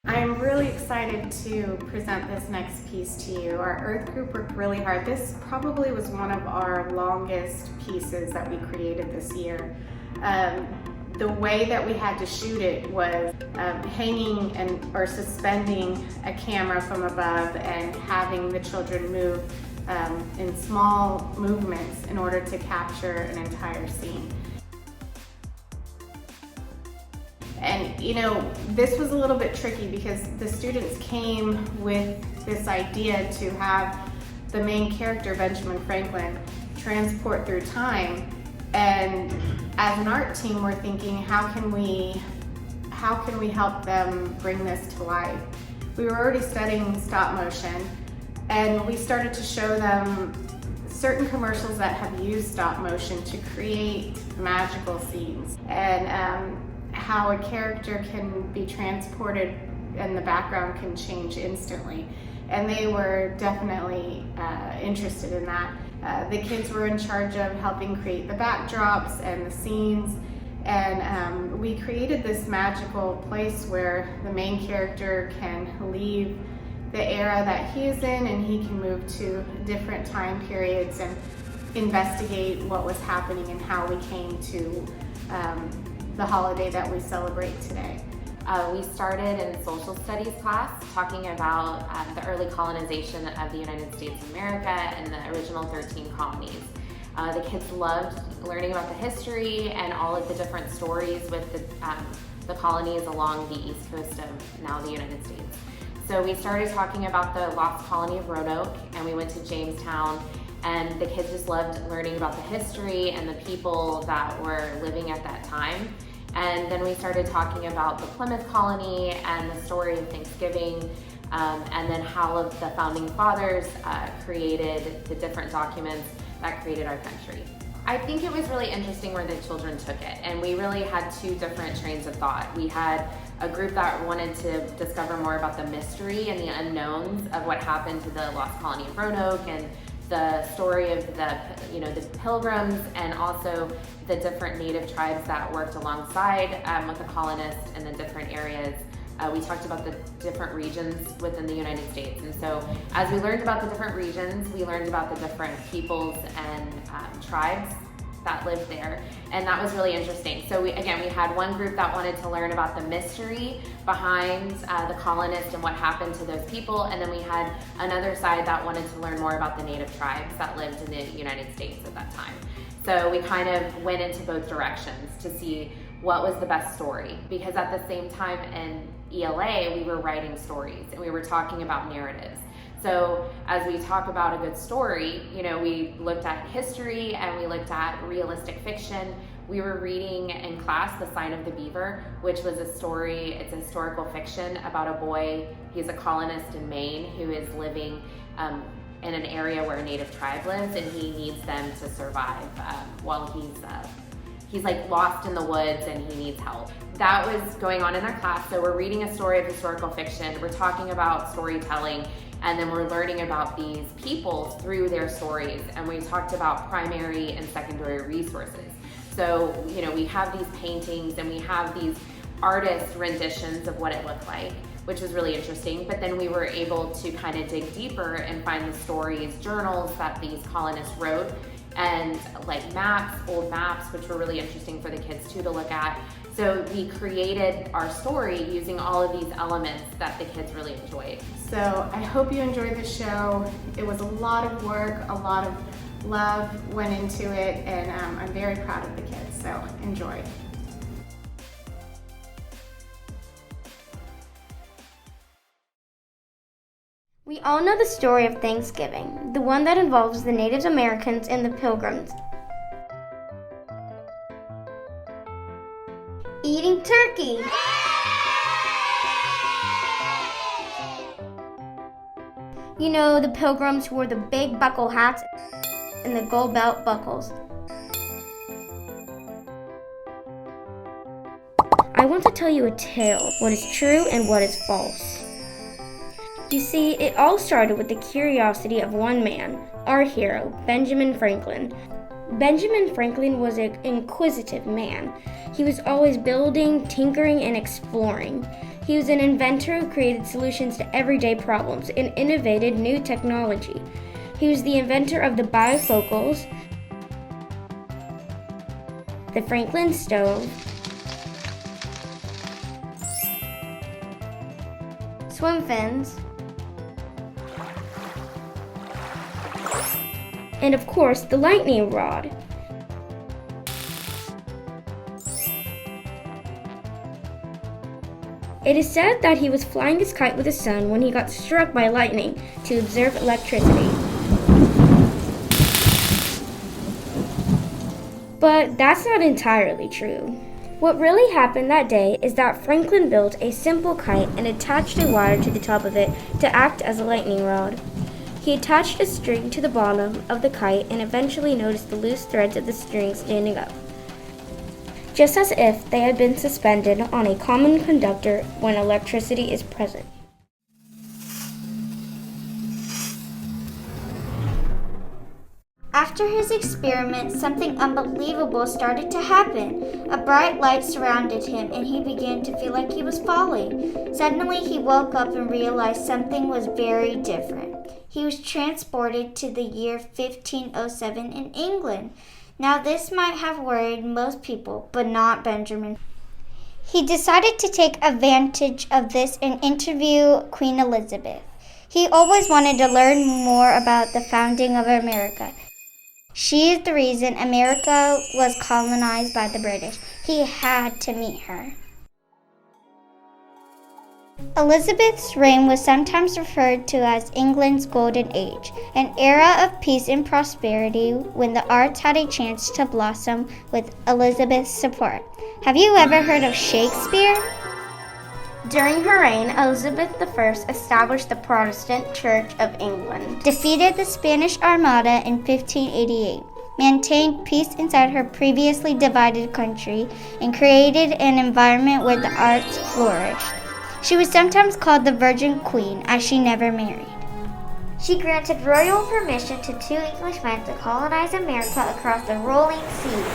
I'm really excited to present this next piece to you. Our Earth group worked really hard. This probably was one of our longest pieces that we created this year. The way that we had to shoot it was hanging or suspending a camera from above and having the children move in small movements in order to capture an entire scene. And this was a little bit tricky because the students came with this idea to have the main character, Benjamin Franklin, transport through time. And as an art team, we're thinking, how can we help them bring this to life? We were already studying stop motion, and we started to show them certain commercials that have used stop motion to create magical scenes, and how a character can be transported and the background can change instantly. And they were definitely interested in that. The kids were in charge of helping create the backdrops and the scenes, and we created this magical place where the main character can leave the era that he is in and he can move to different time periods and investigate what was happening and how we came to the holiday that we celebrate today. We started in social studies class talking about the early colonization of the United States of America and the original 13 colonies. The kids loved learning about the history and all of the different stories with the colonies along the east coast of now the United States. So we started talking about the lost colony of Roanoke, and we went to Jamestown, and the kids just loved learning about the history and the people that were living at that time. And then we started talking about the Plymouth colony and the story of Thanksgiving, and then how the founding fathers created the different documents that created our country. I think it was really interesting where the children took it, and we really had two different trains of thought. We had a group that wanted to discover more about the mystery and the unknowns of what happened to the lost colony of Roanoke and the story of the Pilgrims, and also the different native tribes that worked alongside with the colonists in the different areas. We talked about the different regions within the United States, and so as we learned about the different regions, we learned about the different peoples and tribes that lived there, and that was really interesting. So we had one group that wanted to learn about the mystery behind the colonists and what happened to those people, and then we had another side that wanted to learn more about the native tribes that lived in the United States at that time. So we kind of went into both directions to see what was the best story, because at the same time in ELA we were writing stories and we were talking about narratives. So as we talk about a good story, we looked at history and we looked at realistic fiction. We were reading in class The Sign of the Beaver, which was a story, it's a historical fiction about a boy. He's a colonist in Maine who is living in an area where a native tribe lives, and he needs them to survive while he's like lost in the woods and he needs help. That was going on in our class. So we're reading a story of historical fiction, we're talking about storytelling, and then we're learning about these people through their stories, and we talked about primary and secondary resources. So, we have these paintings and we have these artist renditions of what it looked like, which was really interesting. But then we were able to kind of dig deeper and find the stories, journals that these colonists wrote, and like maps, old maps, which were really interesting for the kids too to look at. So we created our story using all of these elements that the kids really enjoyed. So I hope you enjoyed the show. It was a lot of work, a lot of love went into it, and I'm very proud of the kids, so enjoy. We all know the story of Thanksgiving, the one that involves the Native Americans and the Pilgrims eating turkey. The Pilgrims who wore the big buckle hats and the gold belt buckles. I want to tell you a tale, what is true and what is false. You see, it all started with the curiosity of one man, our hero, Benjamin Franklin. Benjamin Franklin was an inquisitive man. He was always building, tinkering, and exploring. He was an inventor who created solutions to everyday problems and innovated new technology. He was the inventor of the bifocals, the Franklin stove, swim fins, and of course the lightning rod. It is said that he was flying his kite with his son when he got struck by lightning to observe electricity. But that's not entirely true. What really happened that day is that Franklin built a simple kite and attached a wire to the top of it to act as a lightning rod. He attached a string to the bottom of the kite and eventually noticed the loose threads of the string standing up, just as if they had been suspended on a common conductor when electricity is present. After his experiment, something unbelievable started to happen. A bright light surrounded him, and he began to feel like he was falling. Suddenly, he woke up and realized something was very different. He was transported to the year 1507 in England. Now, this might have worried most people, but not Benjamin. He decided to take advantage of this and interview Queen Elizabeth. He always wanted to learn more about the founding of America. She is the reason America was colonized by the British. He had to meet her. Elizabeth's reign was sometimes referred to as England's Golden Age, an era of peace and prosperity when the arts had a chance to blossom with Elizabeth's support. Have you ever heard of Shakespeare? During her reign, Elizabeth I established the Protestant Church of England, Defeated the Spanish Armada in 1588, maintained peace inside her previously divided country, and created an environment where the arts flourished. She was sometimes called the Virgin Queen, as she never married. She granted royal permission to 2 Englishmen to colonize America across the rolling seas.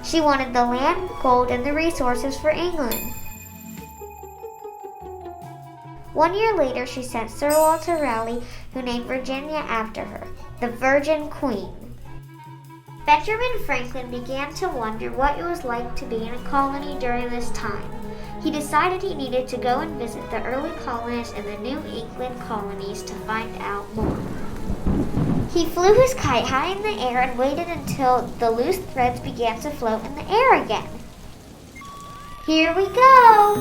She wanted the land, gold, and the resources for England. 1 year later, she sent Sir Walter Raleigh, who named Virginia after her, the Virgin Queen. Benjamin Franklin began to wonder what it was like to be in a colony during this time. He decided he needed to go and visit the early colonists in the New England colonies to find out more. He flew his kite high in the air and waited until the loose threads began to float in the air again. Here we go!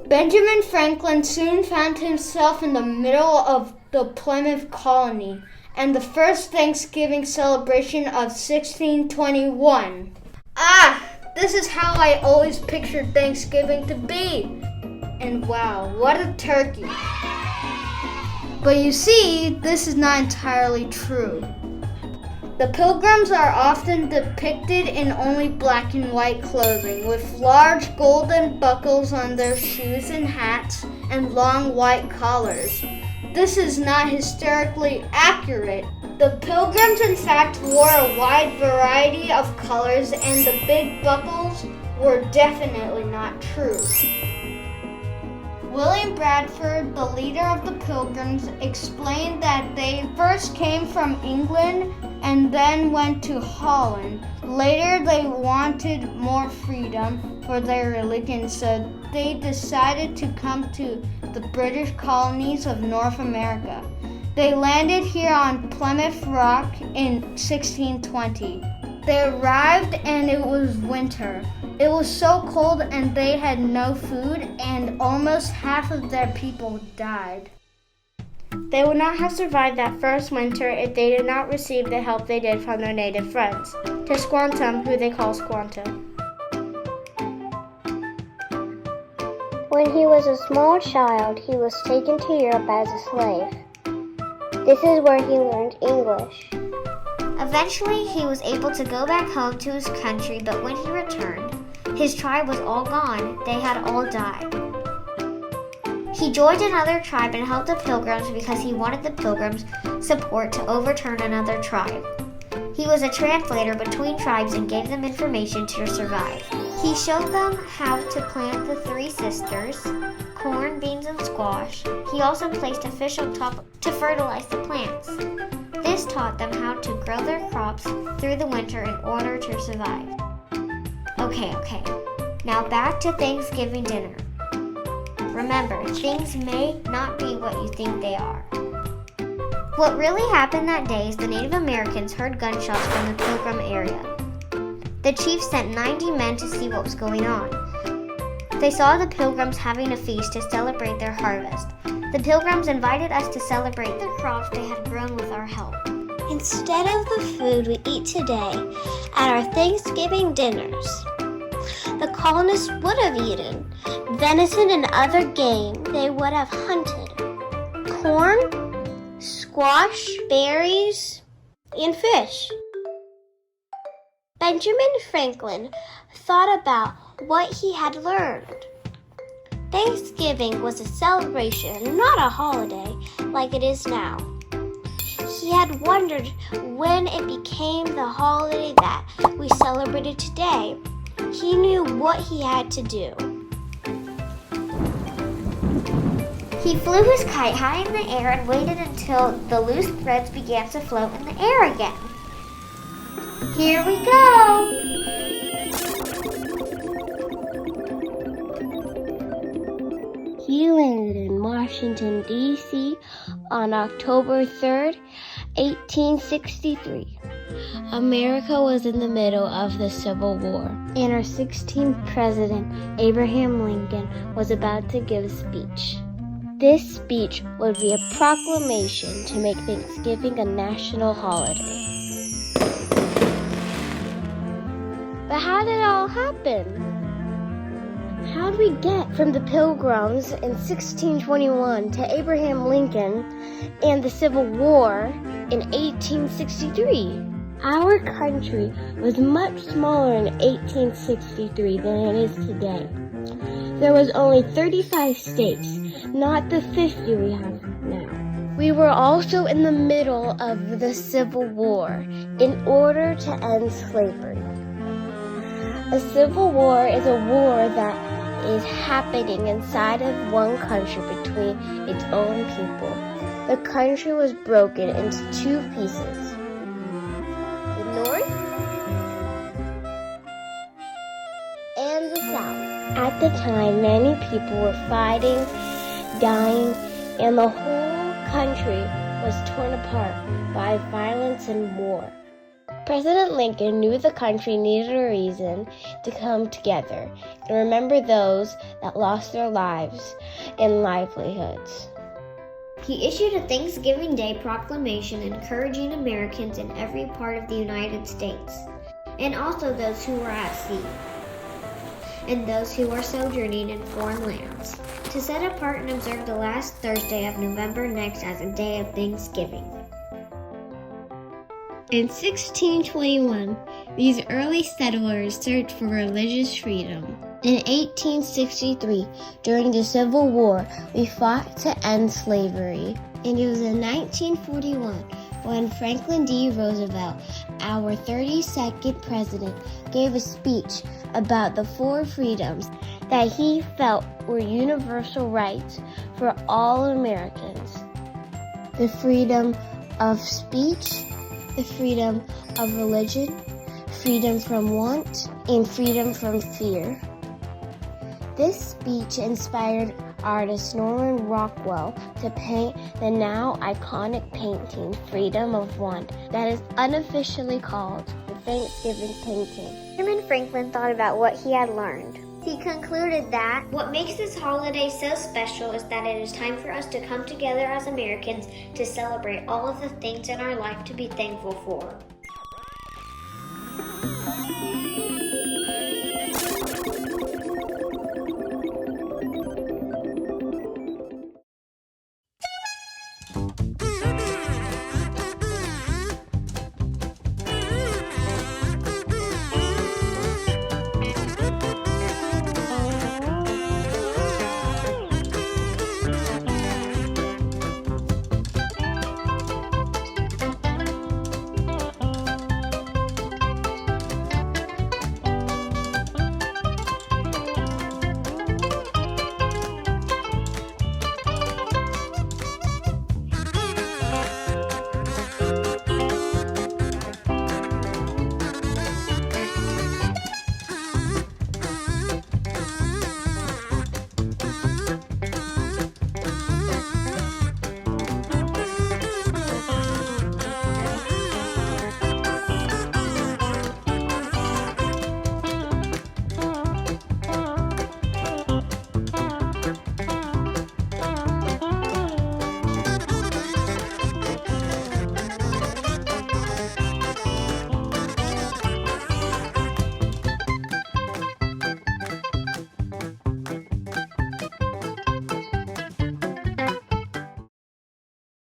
Benjamin Franklin soon found himself in the middle of the Plymouth colony and the first Thanksgiving celebration of 1621. This is how I always pictured Thanksgiving to be. And wow, what a turkey. But you see, this is not entirely true. The Pilgrims are often depicted in only black and white clothing, with large golden buckles on their shoes and hats and long white collars. This is not historically accurate. The Pilgrims in fact wore a wide variety of colors, and the big buckles were definitely not true. William Bradford, the leader of the Pilgrims, explained that they first came from England and then went to Holland. Later, they wanted more freedom for their religion, so they decided to come to the British colonies of North America. They landed here on Plymouth Rock in 1620. They arrived and it was winter. It was so cold and they had no food, and almost half of their people died. They would not have survived that first winter if they did not receive the help they did from their native friends, Tisquantum, who they call Squanto. When he was a small child, he was taken to Europe as a slave. This is where he learned English. Eventually, he was able to go back home to his country, but when he returned, his tribe was all gone. They had all died. He joined another tribe and helped the Pilgrims because he wanted the Pilgrims' support to overturn another tribe. He was a translator between tribes and gave them information to survive. He showed them how to plant the 3 sisters, corn, beans, and squash. He also placed a fish on top to fertilize the plants. This taught them how to grow their crops through the winter in order to survive. Okay. Now back to Thanksgiving dinner. Remember, things may not be what you think they are. What really happened that day is the Native Americans heard gunshots from the Pilgrim area. The chief sent 90 men to see what was going on. They saw the Pilgrims having a feast to celebrate their harvest. The Pilgrims invited us to celebrate the crops they had grown with our help. Instead of the food we eat today at our Thanksgiving dinners, the colonists would have eaten venison and other game they would have hunted, corn, squash, berries, and fish. Benjamin Franklin thought about what he had learned. Thanksgiving was a celebration, not a holiday like it is now. He had wondered when it became the holiday that we celebrated today. He knew what he had to do. He flew his kite high in the air and waited until the loose threads began to float in the air again. Here we go! He landed in Washington, D.C. on October 3rd, 1863. America was in the middle of the Civil War, and our 16th president, Abraham Lincoln, was about to give a speech. This speech would be a proclamation to make Thanksgiving a national holiday. But how did it all happen? How did we get from the Pilgrims in 1621 to Abraham Lincoln and the Civil War in 1863? Our country was much smaller in 1863 than it is today. There was only 35 states, not the 50 we have now. We were also in the middle of the Civil War in order to end slavery. A civil war is a war that is happening inside of one country between its own people. The country was broken into 2 pieces. The North and the South. At the time, many people were fighting, dying, and the whole country was torn apart by violence and war. President Lincoln knew the country needed a reason to come together and remember those that lost their lives and livelihoods. He issued a Thanksgiving Day proclamation encouraging Americans in every part of the United States, and also those who were at sea, and those who were sojourning in foreign lands, to set apart and observe the last Thursday of November next as a day of Thanksgiving. In 1621, these early settlers searched for religious freedom. In 1863, during the Civil War, we fought to end slavery. And it was in 1941 when Franklin D. Roosevelt, our 32nd president, gave a speech about the 4 freedoms that he felt were universal rights for all Americans. The freedom of speech, the freedom of religion, freedom from want, and freedom from fear. This speech inspired artist Norman Rockwell to paint the now iconic painting Freedom of Want that is unofficially called the Thanksgiving painting. Benjamin Franklin thought about what he had learned. He concluded that what makes this holiday so special is that it is time for us to come together as Americans to celebrate all of the things in our life to be thankful for.